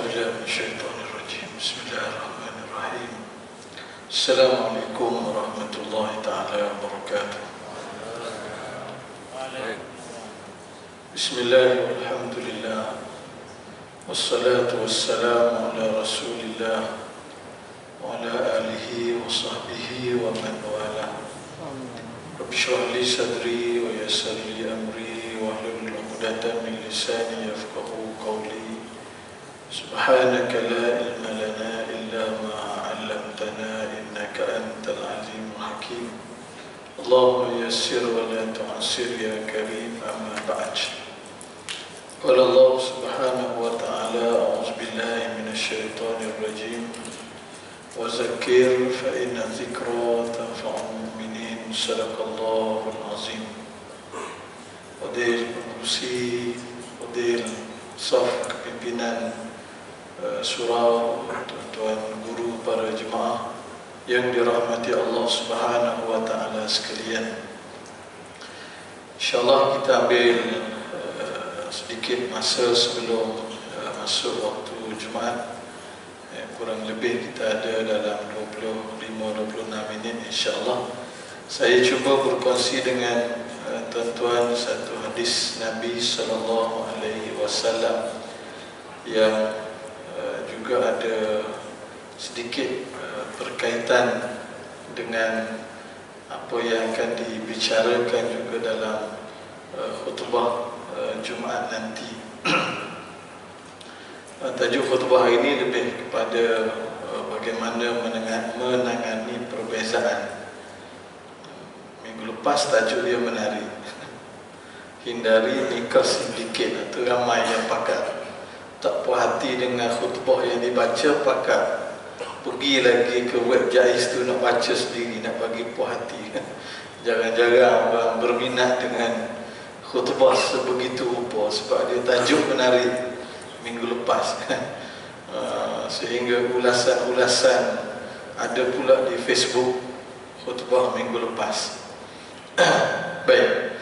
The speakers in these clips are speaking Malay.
بالله من الشيطان الرجيم بسم الله الرحمن الرحيم السلام عليكم ورحمة الله تعالى وبركاته بسم الله والحمد لله والصلاة والسلام على رسول الله وعلى آله وصحبه ومن والاه رب اشرح لي صدري ويسر لي أمري واحلل عقدة من لساني يفقهوا قولي سبحانك لا علم لنا إلا ما علمتنا إنك أنت العليم الحكيم اللهم يسر ولا تعسر يا كريم أما بعد قال الله سبحانه وتعالى أعوذ بالله من الشيطان الرجيم وذكر فإن الذكرى تنفع المؤمنين صدق الله العظيم Wadil pengurusi, wadil saf kepimpinan surau, tuan-tuan guru, para jemaah yang dirahmati Allah Subhanahu wa taala sekalian. InsyaAllah kita ambil sedikit masa sebelum masuk waktu Jumaat. Kurang lebih kita ada dalam 25-26 minit insyaAllah. Saya cuba berkongsi dengan tuan-tuan satu hadis Nabi sallallahu alaihi wasallam yang juga ada sedikit berkaitan dengan apa yang akan dibicarakan juga dalam khutbah Jumaat nanti. Tajuk khutbah ini lebih kepada bagaimana menangani perbezaan. Minggu lepas tajuk dia menarik, hindari nikah sindiket atau ramai yang pakar tak puas hati dengan khutbah yang dibaca pakar, pergi lagi ke web Jais tu nak baca sendiri, nak bagi puas hati. Jarang-jarang orang berminat dengan khutbah sebegitu rupa sebab dia tajuk menarik minggu lepas. Sehingga ulasan-ulasan ada pula di Facebook khutbah minggu lepas. Baik,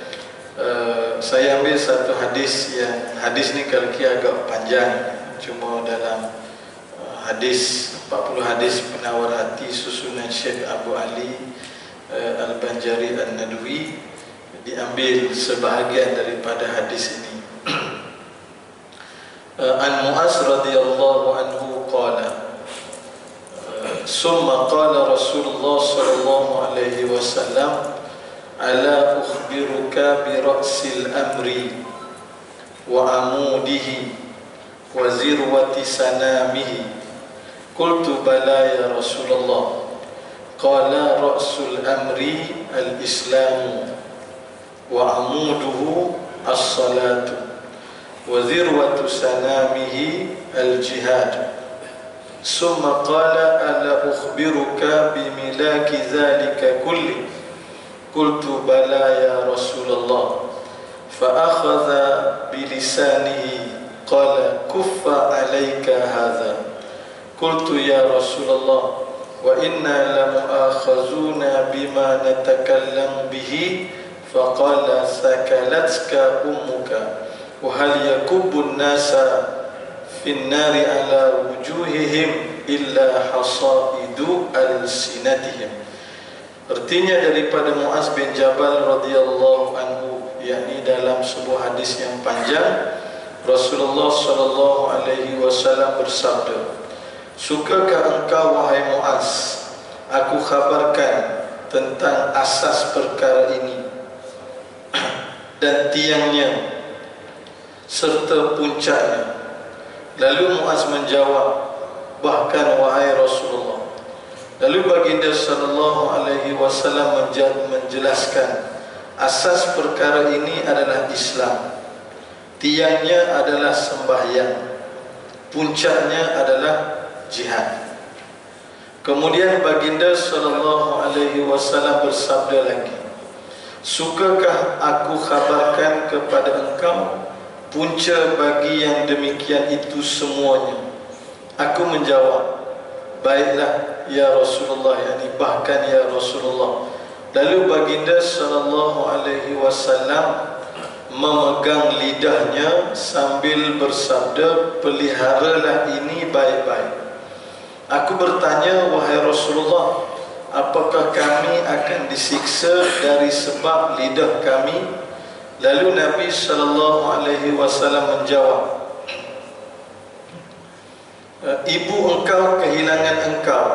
saya ambil satu hadis yang hadis ni kalau kira agak panjang, cuma dalam hadis 40 hadis penawar hati susunan Syekh Abu Ali Al-Banjari An-Nadwi, diambil sebahagian daripada hadis ini. An Mu'az radhiyallahu anhu qala summa qala Rasulullah sallallahu alaihi wasallam ala ukhbiruka bi ra'sil amri wa amudihi wa zirwati sanamihi qultu bala ya Rasulullah qala ra'sul amri al-islamu wa amuduhu as-salatu wa zirwatu sanamihi al-jihad summa qala ala ukhbiruka bi milaki dhalika kulli Qultu bala ya Rasulullah Fa'akhadha bilisanihi Qala kuffa alayka hadha Qultu ya Rasulullah Wa inna lamu'akhazuna bima natakallamu bihi Faqala sakalatka ummuka Wa hal yakubbun nasa fin nari ala wujuhihim Illa hasaidu al-sinatihim. Artinya daripada Mu'az bin Jabal radhiyallahu anhu, yakni dalam sebuah hadis yang panjang Rasulullah sallallahu alaihi wasallam bersabda, "Sukakah engkau wahai Mu'az, aku khabarkan tentang asas perkara ini dan tiangnya serta puncaknya?" Lalu Mu'az menjawab, "Bahkan wahai Rasulullah." Lalu baginda sallallahu alaihi wasallam menjelaskan asas perkara ini adalah Islam, tiangnya adalah sembahyang, puncaknya adalah jihad. Kemudian baginda sallallahu alaihi wasallam bersabda lagi, "Sukakah aku khabarkan kepada engkau punca bagi yang demikian itu semuanya?" Aku menjawab, "Baiklah ya Rasulullah," yakni bahkan ya Rasulullah. Lalu baginda sallallahu alaihi wasallam memegang lidahnya sambil bersabda, peliharalah ini baik-baik. Aku bertanya, wahai Rasulullah, apakah kami akan disiksa dari sebab lidah kami? Lalu Nabi SAW menjawab, ibu engkau kehilangan engkau.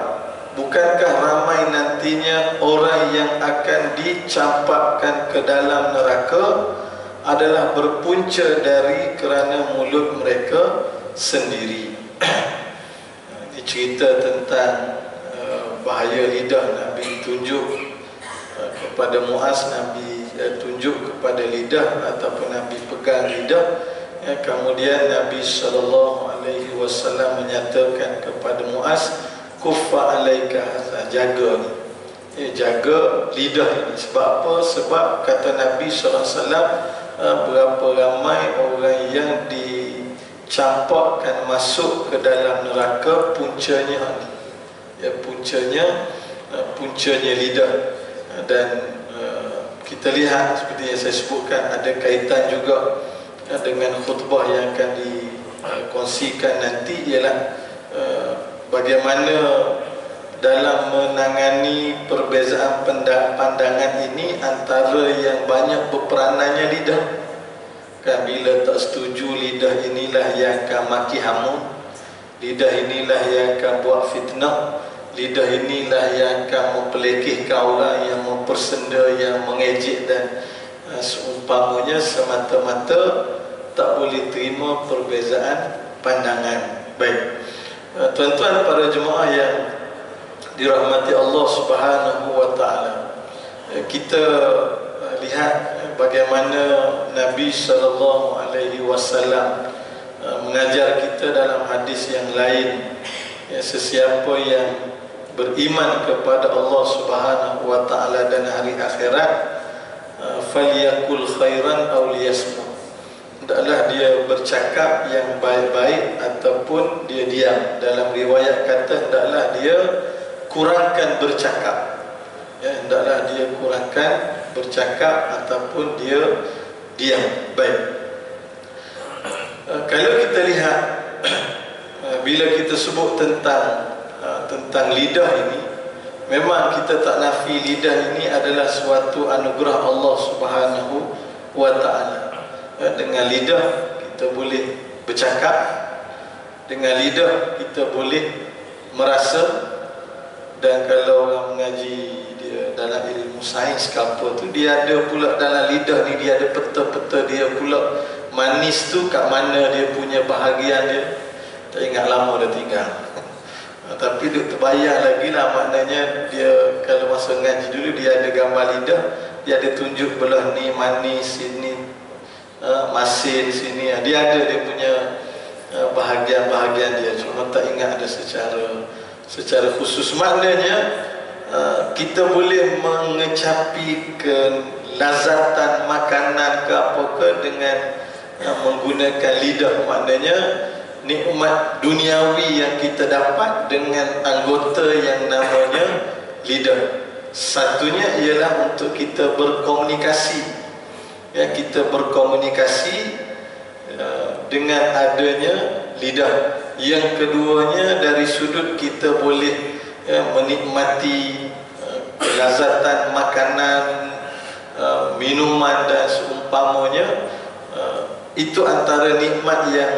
Bukankah ramai nantinya orang yang akan dicampakkan ke dalam neraka adalah berpunca dari kerana mulut mereka sendiri. Ini cerita tentang bahaya lidah. Nabi tunjuk kepada Muaz, Nabi tunjuk kepada lidah ataupun Nabi pegang lidah. Kemudian Nabi SAW menyatakan kepada Muaz, kuffa alaika, jaga ni, jaga lidah ini. Sebab apa? Sebab kata Nabi SAW, berapa ramai orang yang dicampakkan masuk ke dalam neraka puncanya ni, puncanya lidah. Dan kita lihat seperti yang saya sebutkan, ada kaitan juga dengan khutbah yang akan dikongsikan nanti, ialah bagaimana dalam menangani perbezaan pandangan ini antara yang banyak berperanannya lidah. Kan bila tak setuju, lidah inilah yang akan maki hamun, lidah inilah yang akan buat fitnah, lidah inilah yang akan mempelekehkan orang, yang mempersenda, yang mengejek dan seumpamanya, semata-mata tak boleh terima perbezaan pandangan. Baik, tuan-tuan para jemaah yang dirahmati Allah Subhanahu wa taala, kita lihat bagaimana Nabi sallallahu alaihi wasallam mengajar kita dalam hadis yang lain, sesiapa yang beriman kepada Allah Subhanahu wa taala dan hari akhirat, falyakul khairan aw liyasmut, hendaklah dia bercakap yang baik-baik ataupun dia diam. Dalam riwayat kata hendaklah dia kurangkan bercakap, hendaklah dia kurangkan bercakap ataupun dia diam. Baik, kalau kita lihat bila kita sebut tentang lidah ini, memang kita tak nafi lidah ini adalah suatu anugerah Allah Subhanahu wa taala. Dengan lidah kita boleh bercakap, dengan lidah kita boleh merasa. Dan kalau orang mengaji dia dalam ilmu sains ke apa tu, dia ada pula dalam lidah ni, dia ada peta-peta dia pula, manis tu kat mana dia punya bahagian dia. Tak ingat, lama dah tinggal. Tapi duk terbayang lagi lah, maknanya dia kalau masa ngaji dulu dia ada gambar lidah, dia ada tunjuk belah ni manis, sini masin, sini dia ada dia punya bahagian-bahagian dia, cuma tak ingat ada secara khusus. Maknanya kita boleh mengecapi kelazatan makanan ke apa ke dengan menggunakan lidah. Maknanya nikmat duniawi yang kita dapat dengan anggota yang namanya lidah. Satunya ialah untuk kita berkomunikasi, kita berkomunikasi dengan adanya lidah. Yang keduanya dari sudut kita boleh menikmati kelazatan makanan, minuman dan seumpamanya. Itu antara nikmat yang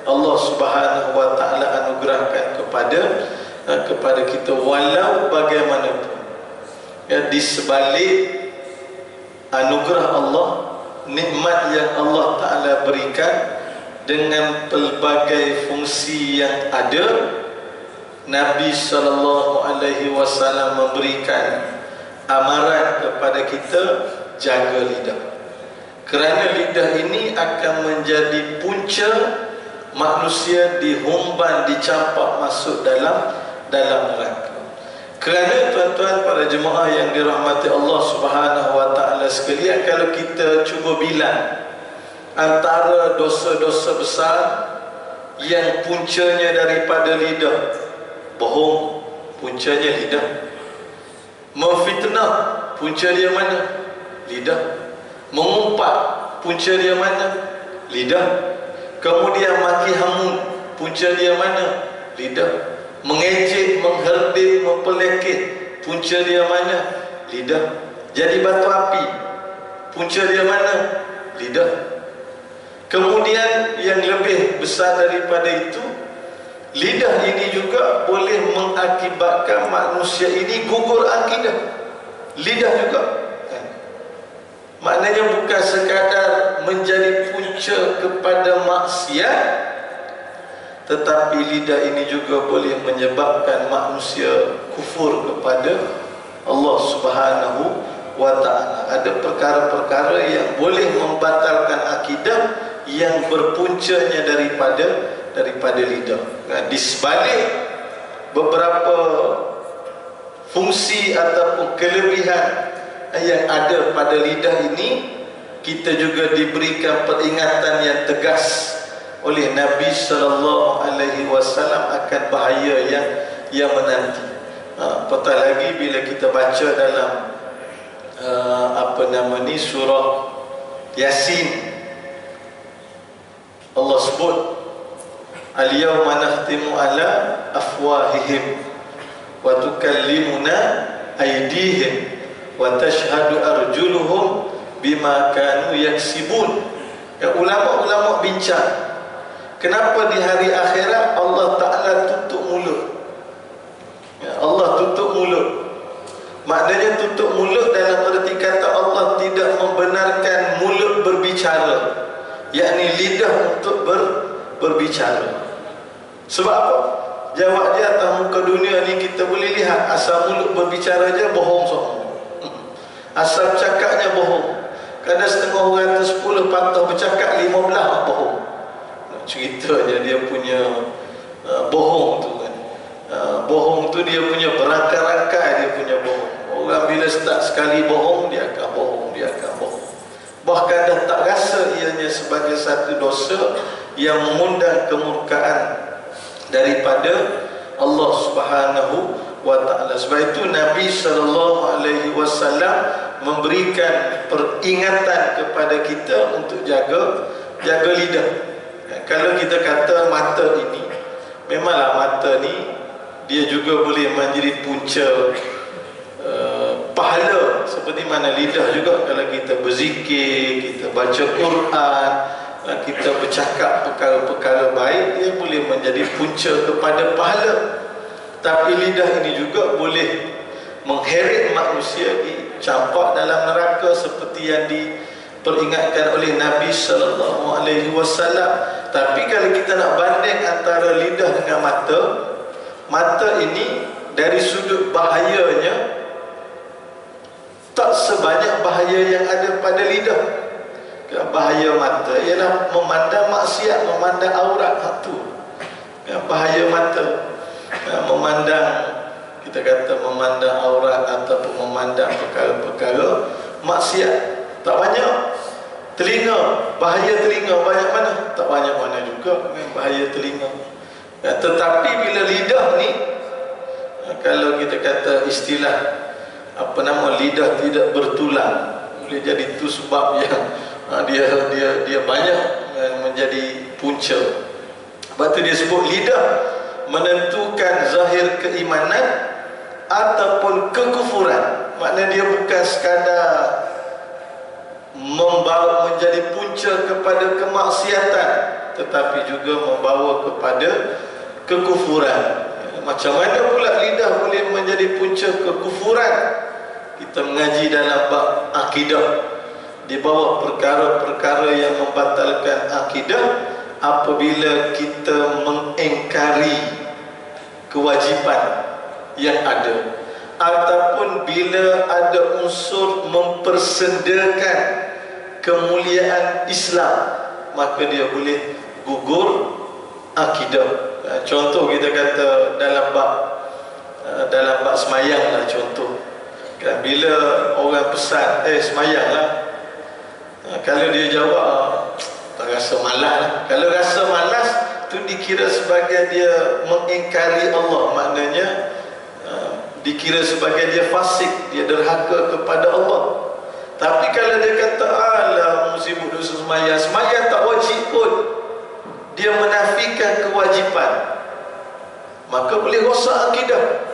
Allah Subhanahu wa taala anugerahkan kepada kita. Walau bagaimanapun, di sebalik anugerah Allah, nikmat yang Allah taala berikan dengan pelbagai fungsi yang ada, Nabi SAW memberikan amaran kepada kita, jaga lidah. Kerana lidah ini akan menjadi punca manusia dihumban, dicampak masuk dalam neraka. Kerana tuan-tuan para jemaah yang dirahmati Allah Subhanahu wa taala sekalian, kalau kita cuba bilang antara dosa-dosa besar yang puncanya daripada lidah, bohong puncanya lidah, memfitnah punca dia mana? Lidah. Mengumpat punca dia mana? Lidah. Kemudian maki hamun, punca dia mana? Lidah. Mengejek, mengherdik, mempelekeh, punca dia mana? Lidah. Jadi batu api, punca dia mana? Lidah. Kemudian yang lebih besar daripada itu, lidah ini juga boleh mengakibatkan manusia ini gugur akidah. Lidah juga, maknanya bukan sekadar menjadi punca kepada maksiat, tetapi lidah ini juga boleh menyebabkan manusia kufur kepada Allah Subhanahu wa ta'ala. Ada perkara-perkara yang boleh membatalkan akidah yang berpuncanya daripada lidah. Di sebalik beberapa fungsi ataupun kelebihan yang ada pada lidah ini, kita juga diberikan peringatan yang tegas oleh Nabi sallallahu alaihi wasallam akan bahaya yang menanti. Apatah lagi bila kita baca dalam surah Yasin, Allah sebut al-yawma nakhtimu ala afwahihim wa tukallimuna aydihim wa tashhadu arjuluhum bima kanu yaksibun. Ulama-ulama bincang, kenapa di hari akhirat Allah Ta'ala tutup mulut? Allah tutup mulut. Maknanya tutup mulut dalam arti kata Allah tidak membenarkan mulut berbicara, yakni lidah untuk berbicara. Sebab apa? Jawab dia, atas muka dunia ni kita boleh lihat, asal mulut berbicara je bohong semua. Asal cakapnya bohong. Kadang setengah orang tu 10 patah bercakap, 15 bohong. Ceritanya dia punya bohong tu kan. Bohong tu dia punya berangkai-rangkai, dia punya bohong. Orang bila start sekali bohong, dia akan bohong, dia akan bohong. Bahkan dah tak rasa ianya sebagai satu dosa yang mengundang kemurkaan daripada Allah Subhanahu wa ta'ala. Sebab itu Nabi SAW memberikan peringatan kepada kita untuk jaga lidah. Kalau kita kata mata ini, memanglah mata ni dia juga boleh menjadi punca pahala, seperti mana lidah juga. Kalau kita berzikir, kita baca Quran, kita bercakap perkara-perkara baik, dia boleh menjadi punca kepada pahala. Tapi lidah ini juga boleh mengheret manusia dicampak dalam neraka, seperti yang diperingatkan oleh Nabi sallallahu alaihi wasallam. Tapi kalau kita nak banding antara lidah dengan mata ini dari sudut bahayanya tak sebanyak bahaya yang ada pada lidah. Bahaya mata ialah memandang maksiat, memandang aurat, itu bahaya mata. Memandang, kita kata memandang aurat ataupun memandang perkara-perkara maksiat tak banyak. Telinga, bahaya telinga banyak mana? Tak banyak mana juga bahaya telinga. Tetapi bila lidah ni, kalau kita kata istilah lidah tidak bertulang, boleh jadi itu sebab yang dia banyak menjadi punca. Sebab tu dia sebut lidah menentukan zahir keimanan ataupun kekufuran. Maknanya dia bukan sekadar membawa menjadi punca kepada kemaksiatan, tetapi juga membawa kepada kekufuran. Macam mana pula lidah boleh menjadi punca kekufuran? Kita mengaji dalam bab akidah, di bawah perkara-perkara yang membatalkan akidah, apabila kita mengingkari kewajipan yang ada, ataupun bila ada unsur mempersendakan kemuliaan Islam, maka dia boleh gugur akidah. Contoh kita kata dalam bab semayang lah, contoh kan, bila orang pesan semayang lah, kalau dia jawab tak rasa malas lah. Kalau rasa malas tu dikira sebagai dia mengingkari Allah, maknanya dikira sebagai dia fasik, dia derhaka kepada Allah. Tapi kalau dia kata alah musibut dosa sembahyang tak wajib pun, dia menafikan kewajipan, maka boleh rosak akidah.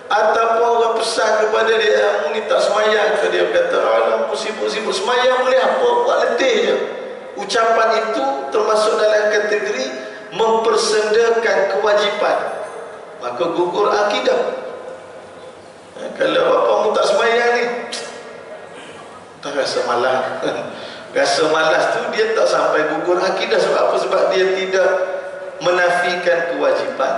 Ataupun orang pesan kepada dia, ni tak sembahyang ke, dia kata alah sibuk-sibuk sembahyang boleh apa, buat letih je. Ucapan itu termasuk dalam kategori mempersendakan kewajipan, maka gugur akidah. Kalau bapamu tak sembahyang ni, tak rasa malas. Rasa malas tu dia tak sampai gugur akidah. Sebab apa? Sebab dia tidak menafikan kewajipan,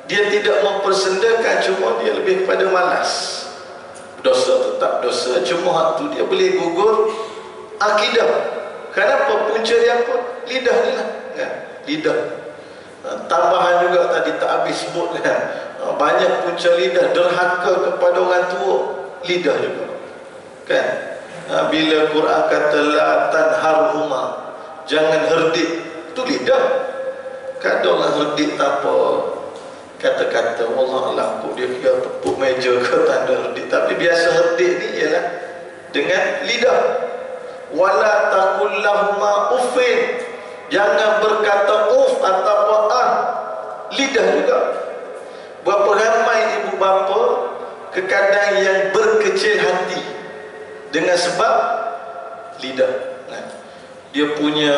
dia tidak mempersendakan, cuma dia lebih kepada malas. Dosa tetap dosa, cuma hak tu dia boleh gugur akidah. Kenapa? Punca dia apa? Lidah ni lah kan? Lidah. Tambahan juga tadi tak habis sebut kan? Banyak punca lidah. Derhaka kepada orang tua, lidah juga kan? Bila Quran kata la tanharhuma, jangan herdik, itu lidah. Kadang orang herdik tak apa, kata-kata Allah alam kok dia kira tepuk meja ke tanda herdik. Tapi biasa herdik ni ialah dengan lidah. Wala taqul lahuma uffin, jangan berkata uf atau lidah juga. Berapa ramai ibu bapa kadang yang berkecil hati dengan sebab lidah. Dia punya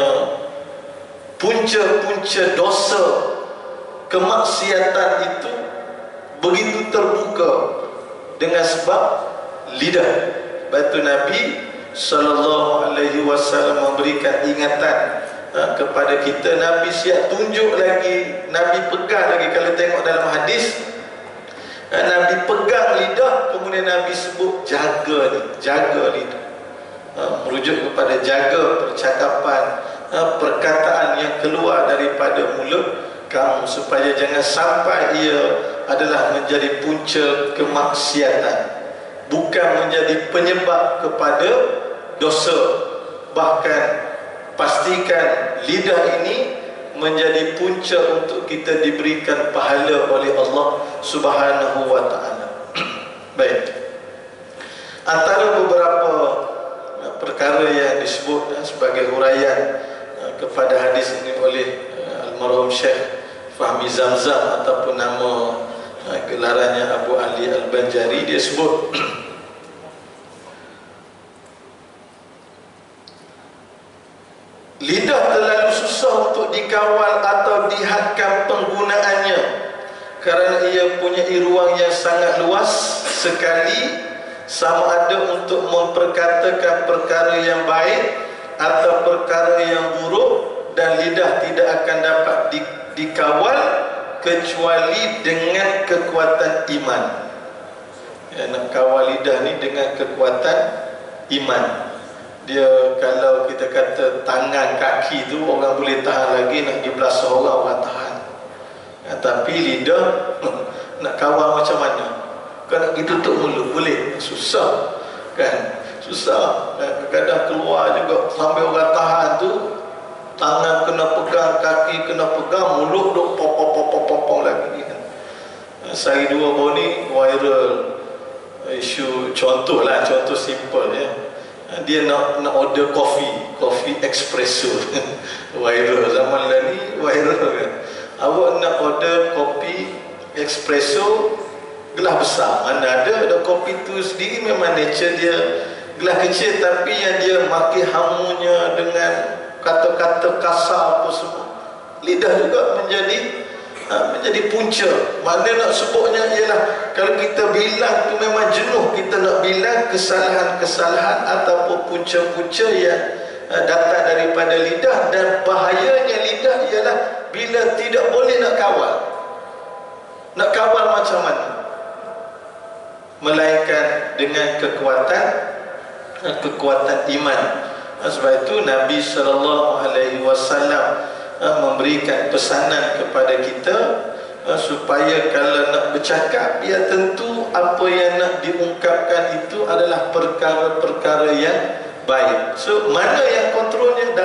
punca-punca dosa kemaksiatan itu begitu terbuka dengan sebab lidah. Batu Nabi sallallahu alaihi wasallam memberikan ingatan kepada kita. Nabi siap tunjuk lagi, Nabi pegang lagi. Kalau tengok dalam hadis, Nabi pegang lidah, kemudian Nabi sebut jaga ni, jaga lidah. Merujuk kepada jaga percakapan, perkataan yang keluar daripada mulut kamu, supaya jangan sampai ia adalah menjadi punca kemaksiatan, bukan menjadi penyebab kepada dosa. Bahkan pastikan lidah ini menjadi punca untuk kita diberikan pahala oleh Allah Subhanahu wa ta'ala. Baik, antara beberapa perkara yang disebut sebagai huraian kepada hadis ini oleh almarhum Syekh Fahmi Zamzam, ataupun nama gelarannya Abu Ali Al-Banjari, dia sebut lidah terlalu susah untuk dikawal atau dihadkan penggunaannya, kerana ia punya ruang yang sangat luas sekali, sama ada untuk memperkatakan perkara yang baik atau perkara yang buruk. Dan lidah tidak akan dapat dikawal kecuali dengan kekuatan iman. Nak kawal lidah ni dengan kekuatan iman. Dia kalau kita kata tangan kaki tu orang boleh tahan lagi, nak pergi belasah orang tahan. Tapi lidah nak kawal macam mana? Kan nak pergi tutup mulut boleh? Susah kan? Susah. Kadang-kadang keluar juga sambil orang tahan tu, tangan kena pegang, kaki kena pegang, mulut duk pop lagi kan. Sehari dua baru ni viral isu, contoh simple ya. Dia nak order kopi espresso viral zaman ni, viral kan. Awak nak order kopi espresso gelas besar, mana ada kopi tu sendiri memang nature dia gelas kecil, tapi yang dia makin hamunya dengan kata-kata kasar apa semua, lidah juga menjadi punca. Mana nak sebutnya ialah kalau kita bilang tu memang jenuh, kita nak bilang kesalahan-kesalahan ataupun punca-punca yang datang daripada lidah. Dan bahayanya lidah ialah bila tidak boleh nak kawal. Nak kawal macam mana? Melainkan dengan kekuatan iman. Sebab itu Nabi SAW memberikan pesanan kepada kita supaya kalau nak bercakap, ya tentu apa yang nak diungkapkan itu adalah perkara-perkara yang baik. So mana yang kontrolnya?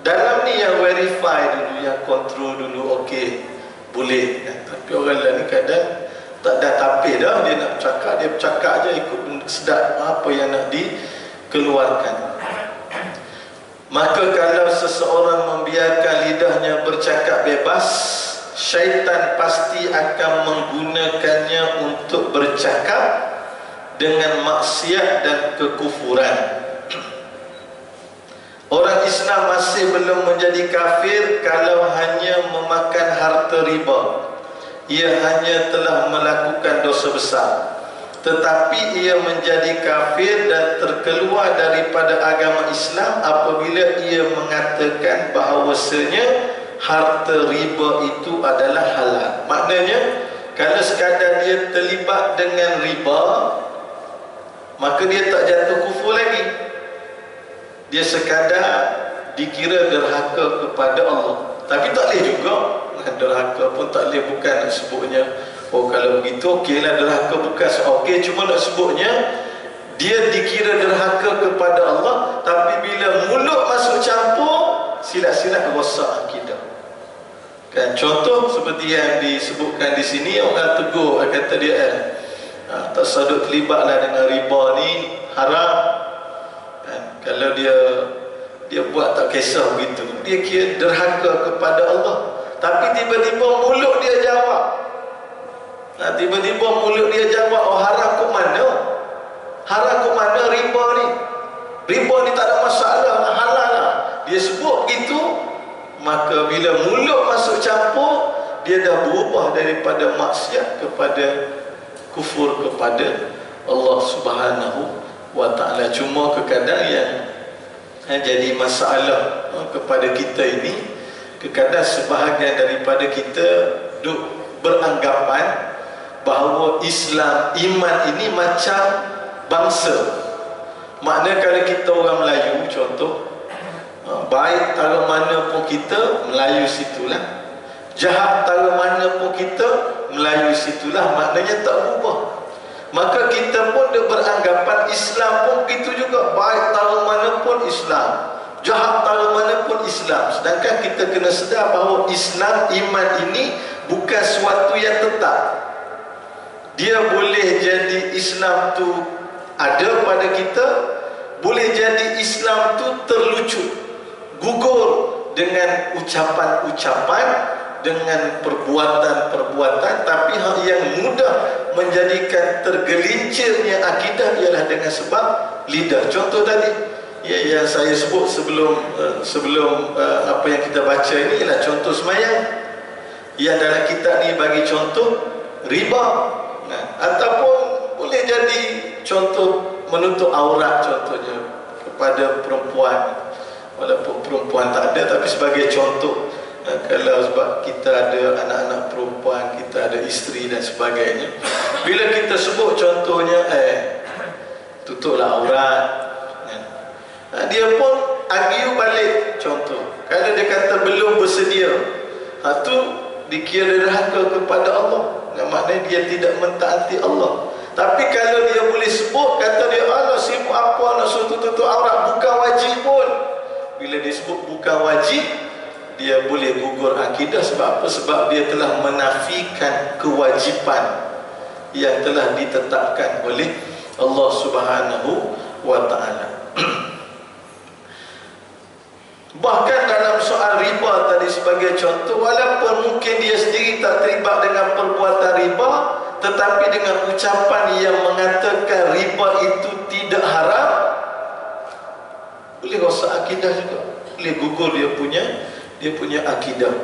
Dalam ni yang verify dulu, yang kontrol dulu. Okey, boleh. Tapi orang lain kadang tak ada tapi dah, dia nak bercakap, dia bercakap je ikut sedap. apa yang nak dikeluarkan. Maka kalau seseorang membiarkan lidahnya bercakap bebas, syaitan pasti akan menggunakannya untuk bercakap dengan maksiat dan kekufuran. Orang Islam masih belum menjadi kafir kalau hanya memakan harta riba. Ia hanya telah melakukan dosa besar. Tetapi ia menjadi kafir dan terkeluar daripada agama Islam apabila ia mengatakan bahawasanya harta riba itu adalah halal. Maknanya, kalau sekadar dia terlibat dengan riba, maka dia tak jatuh kufur lagi. Dia sekadar dikira derhaka kepada Allah. Tapi tak boleh juga. Derhaka pun tak boleh, bukan nak sebutnya oh kalau begitu okeylah derhaka, bukan okey, cuma nak sebutnya dia dikira derhaka kepada Allah. Tapi bila mulut masuk campur, silat-silat rosak akidah. Kan contoh seperti yang disebutkan di sini, orang tegur, kata dia tak sadut terlibatlah dengan riba ni, haram. Kan? Kalau dia buat tak kisah begitu, dia kira derhaka kepada Allah. Tapi tiba-tiba mulut dia jawab. Tiba-tiba mulut dia jawab, oh haram kok mana? Haram kok mana riba ni? Riba ni tak ada masalah, halal lah. Dia sebut begitu, maka bila mulut masuk campur, dia dah berubah daripada maksiat kepada kufur kepada Allah Subhanahu wa ta'ala. Cuma kadang yang jadi masalah kepada kita ini, kadang sebahagian daripada kita beranggapan bahawa Islam, iman ini macam bangsa. Maknanya kalau kita orang Melayu contoh, baik tara mana pun kita, Melayu situlah. Jahat tara mana pun kita, Melayu situlah. Maknanya tak berubah. Maka kita pun beranggapan Islam pun begitu juga, baik tara mana pun Islam, jahat tara mana pun Islam. Sedangkan kita kena sedar bahawa Islam, iman ini bukan sesuatu yang tetap. Dia boleh jadi Islam tu ada pada kita, boleh jadi Islam tu terlucut, gugur dengan ucapan-ucapan, dengan perbuatan-perbuatan. Tapi hal yang mudah menjadikan tergelincirnya akidah ialah dengan sebab lidah. Contoh tadi yang saya sebut sebelum apa yang kita baca ini ialah contoh semayang. Yang dalam kitab ni bagi contoh riba. Ataupun boleh jadi contoh menutup aurat contohnya kepada perempuan, walaupun perempuan tak ada, tapi sebagai contoh. Kalau sebab kita ada anak-anak perempuan, kita ada isteri dan sebagainya, bila kita sebut contohnya tutuplah aurat, dia pun argue balik. Contoh, kalau dia kata belum bersedia, tu dikira derhaka kepada Allah. Maknanya dia tidak mentaati Allah. Tapi kalau dia boleh sebut, kata dia Allah sibuk apa nak suruh tutup aurat, bukan wajib pun. Bila dia sebut bukan wajib, dia boleh gugur akidah. Sebab apa? Sebab dia telah menafikan kewajipan yang telah ditetapkan oleh Allah Subhanahu wa ta'ala. Bahkan dalam soal riba tadi sebagai contoh, walaupun mungkin dia sendiri tak terlibat dengan perbuatan riba, tetapi dengan ucapan yang mengatakan riba itu tidak haram, boleh rosak akidah juga, boleh gugur dia punya akidah.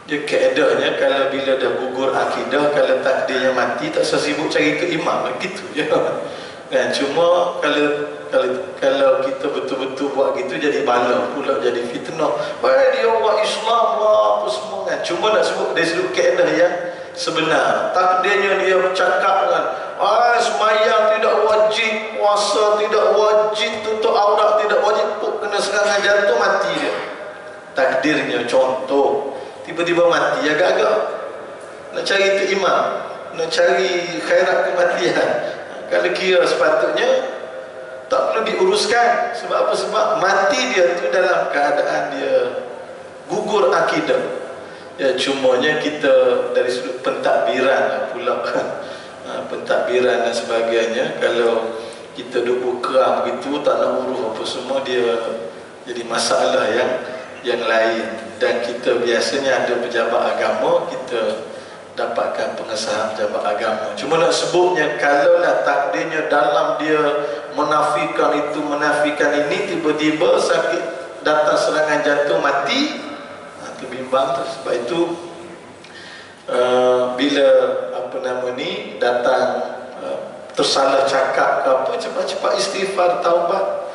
Dia keadaannya kalau bila dah gugur akidah, kalau takdirnya mati, tak usah sibuk cari ke imam, begitu je. Kan, cuma kalau kita betul-betul buat gitu, jadi bala pula, jadi fitnah. Dia orang Islam apa semua kan. Cuma nak sebut dari sudut kaedah yang sebenar. Takdirnya dia bercakap kan, semayang tidak wajib, puasa tidak wajib, tutup aurat tidak wajib, kena serangan jantung mati dia. Takdirnya contoh, tiba-tiba mati agak-agak. Nak cari tu imam, nak cari khairat kematian. Kalau kira sepatutnya tak perlu diuruskan. Sebab apa? Sebab mati dia tu dalam keadaan dia gugur akidah. Ya, cumanya kita dari sudut pentadbiran pula pentadbiran dan sebagainya. Kalau kita duduk keram begitu, tak nak urus apa semua, dia jadi masalah yang lain. Dan kita biasanya ada pejabat agama, kita dapatkan pengesahan pejabat agama. Cuma nak sebutnya, kalaulah takdirnya dalam dia menafikan itu, menafikan ini, tiba-tiba sakit, datang serangan jantung, mati, itu bimbang tu. Sebab itu bila datang tersalah cakap ke apa, cepat-cepat istighfar, taubat.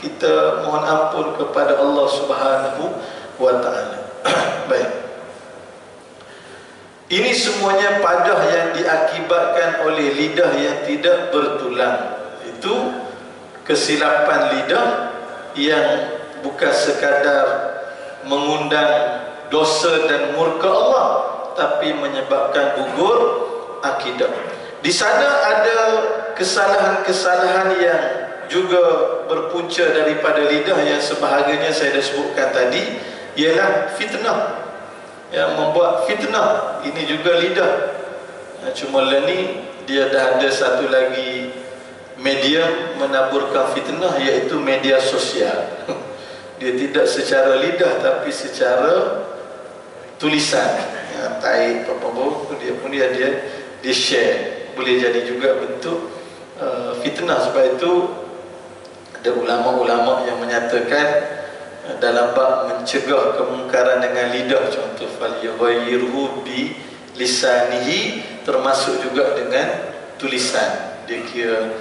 Kita mohon ampun kepada Allah Subhanahu wa ta'ala. Baik. Ini semuanya padah yang diakibatkan oleh lidah yang tidak bertulang. Itu kesilapan lidah yang bukan sekadar mengundang dosa dan murka Allah, tapi menyebabkan gugur akidah. Di sana ada kesalahan-kesalahan yang juga berpunca daripada lidah yang sebahagiannya saya dah sebutkan tadi, ialah fitnah. Yang membuat fitnah ini juga lidah. Cuma lah ni dia dah ada satu lagi media menaburkan fitnah, iaitu media sosial. Dia tidak secara lidah tapi secara tulisan. Taib apa-apa dia share. Boleh jadi juga bentuk fitnah. Sebab itu ada ulama-ulama yang menyatakan dalam bab mencegah kemungkaran dengan lidah, contoh falyughayyirhu bi lisanihi, termasuk juga dengan tulisan. Dia kira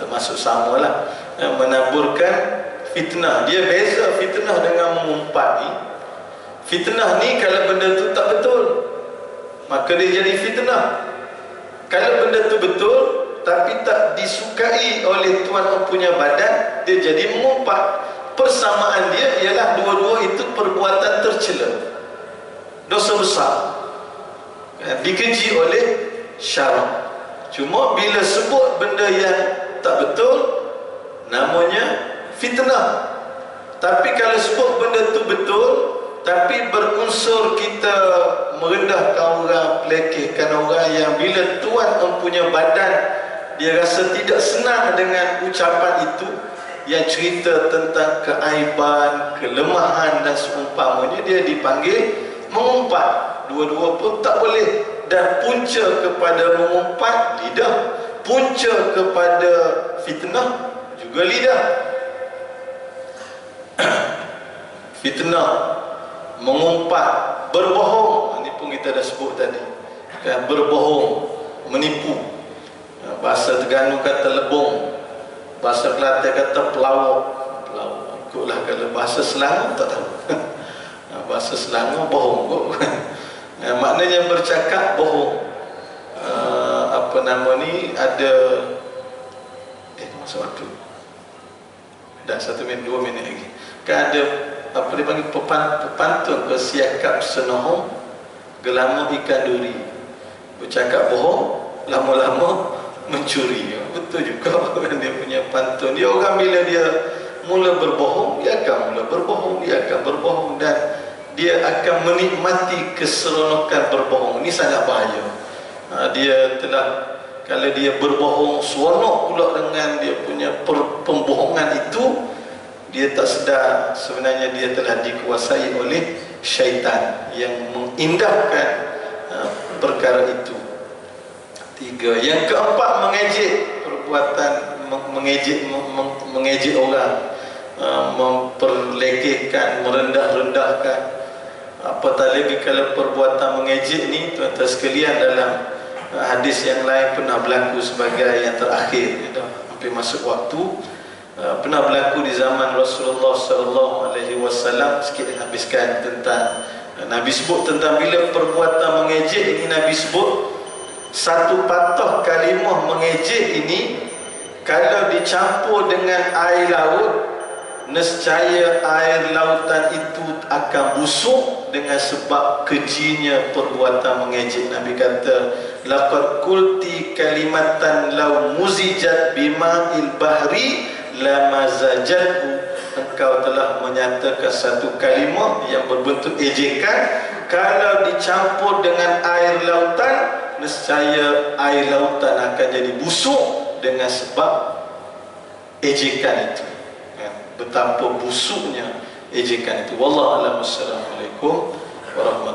termasuk samalah, menaburkan fitnah. Dia beza fitnah dengan mengumpat ni. Fitnah ni kalau benda tu tak betul, maka dia jadi fitnah. Kalau benda tu betul tapi tak disukai oleh tuan punya badan, dia jadi mengumpat. Persamaan dia ialah dua-dua itu perbuatan tercela, dosa besar, dikeji oleh syarak. Cuma bila sebut benda yang tak betul, namanya fitnah. Tapi kalau sebut benda tu betul tapi berunsur kita merendahkan orang, pelekehkan orang, yang bila tuan mempunyai badan dia rasa tidak senang dengan ucapan itu, yang cerita tentang keaiban, kelemahan dan seumpamanya, dia dipanggil mengumpat. Dua-dua pun tak boleh. Dan punca kepada mengumpat lidah, punca kepada fitnah juga lidah. Fitnah, mengumpat, berbohong, ini pun kita dah sebut tadi kan, berbohong, menipu. Bahasa Terengganu kata lebong, bahasa Kelantan kata pelawak. Ikutlah. Kalau bahasa Selangor tak tahu. Bahasa Selangor bohong kot. Maknanya bercakap bohong. Ada masa waktu dah 1 minit 2 minit lagi. Kan ada apa dia panggil, pepantun ke siakap senohong gelama ikan duri. Bercakap bohong lama-lama mencuri. Betul juga dia punya pantun. Dia orang bila dia mula berbohong, dia akan mula berbohong, dia akan berbohong, dan dia akan menikmati keseronokan berbohong. Ini sangat bahaya. Dia telah, kalau dia berbohong seronok pula dengan dia punya pembohongan itu, dia tak sedar sebenarnya dia telah dikuasai oleh syaitan yang mengindahkan perkara itu. 3. Yang keempat, mengejek. Perbuatan mengejek orang, memperlekehkan, merendah-rendahkan. Apatah lagi kalau perbuatan mengejek ni, tuan-tuan sekalian, dalam hadis yang lain pernah berlaku sebagai yang terakhir, hampir masuk waktu. Pernah berlaku di zaman Rasulullah SAW. Sikit habiskan tentang Nabi sebut tentang bila perbuatan mengejek ini. Nabi sebut satu patah kalimah mengejek ini, kalau dicampur dengan air laut, nescaya air lautan itu akan busuk dengan sebab kejinya perbuatan mengejek. Nabi kata, laqad qulti kalimatan law muzijat bima'il bahri lamazajathu. Engkau telah menyatakan satu kalimah yang berbentuk ejekan, kalau dicampur dengan air lautan nescaya air lautan akan jadi busuk dengan sebab ejekan itu. Betapa busuknya ejekan itu. Wallahu a'lam. Assalamualaikum warahmatullahi wabarakatuh.